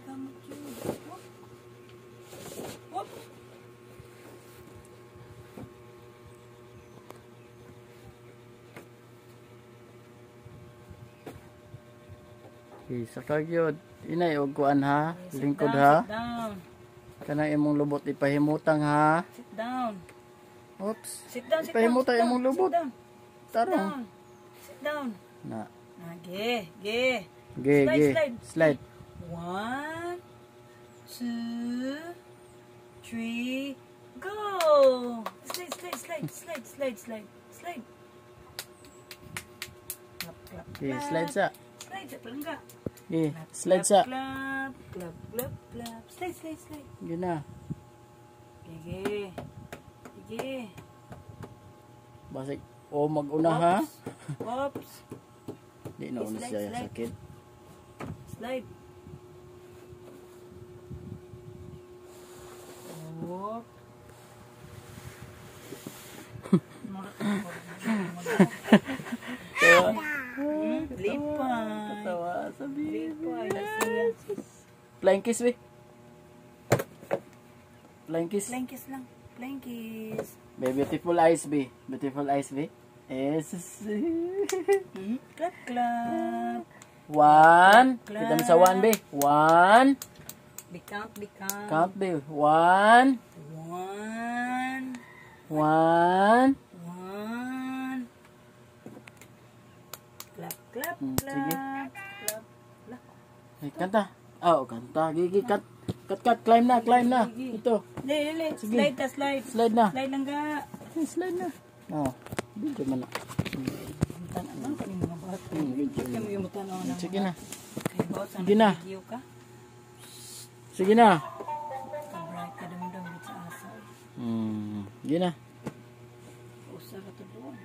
kamot yun. Whoop. Whoop. Isa ka gyud. Inay og kuan ha. Sit Lingkod down, ha. Sit down. Kanang imong lubot ipahimutang ha. Sit down. Oops. Sit down, sit down. Ipahimutang sit down, imong lubot. Sit down. Sit Tarong. down. Sit down. Na. Ge, ge. Ge, Slide, ge. slide. Slide. 1, 2, 3, go! Slide, slide, slide, slide, slide, slide, slide. Clap, clap, Okay, clap. slide sa. Slide sa palangga. Okay, Clap, slide clap, sa. Clap, clap, clap, clap. Slide, slide, slide. Yun na. Sige. Sige. Basig. O mag-una ha. Oops. Di na una Slide, siya slide. sakit. Slide. Whoop. Lipay. Katawa sa Lipay. Lasiyan. Flying kiss we. Flying kiss. Flying kiss lang. Flying kiss. Be beautiful eyes be. Beautiful eyes be. Yes. Clap, clap. One. Kita mo sa one be. One. Count, count. Count be. One. 1, One. 1. Clap, clap, Sige. clap. Clap, clap. Ay, kanta. Oh, kanta. Gigi, cut. Cut. Climb na. Ito. Lili. Sige. Slide na, slide. Slide na. Slide lang ga. Slide na. Oh. Video man na. Tana na, kaning mga bata. Video. Kami yung tanaw na. Sige na. Kay bawat sa Sige na. video ka. Sige na. Ka-bright ka damdam sa asa. Sige na. Usa ka to doon.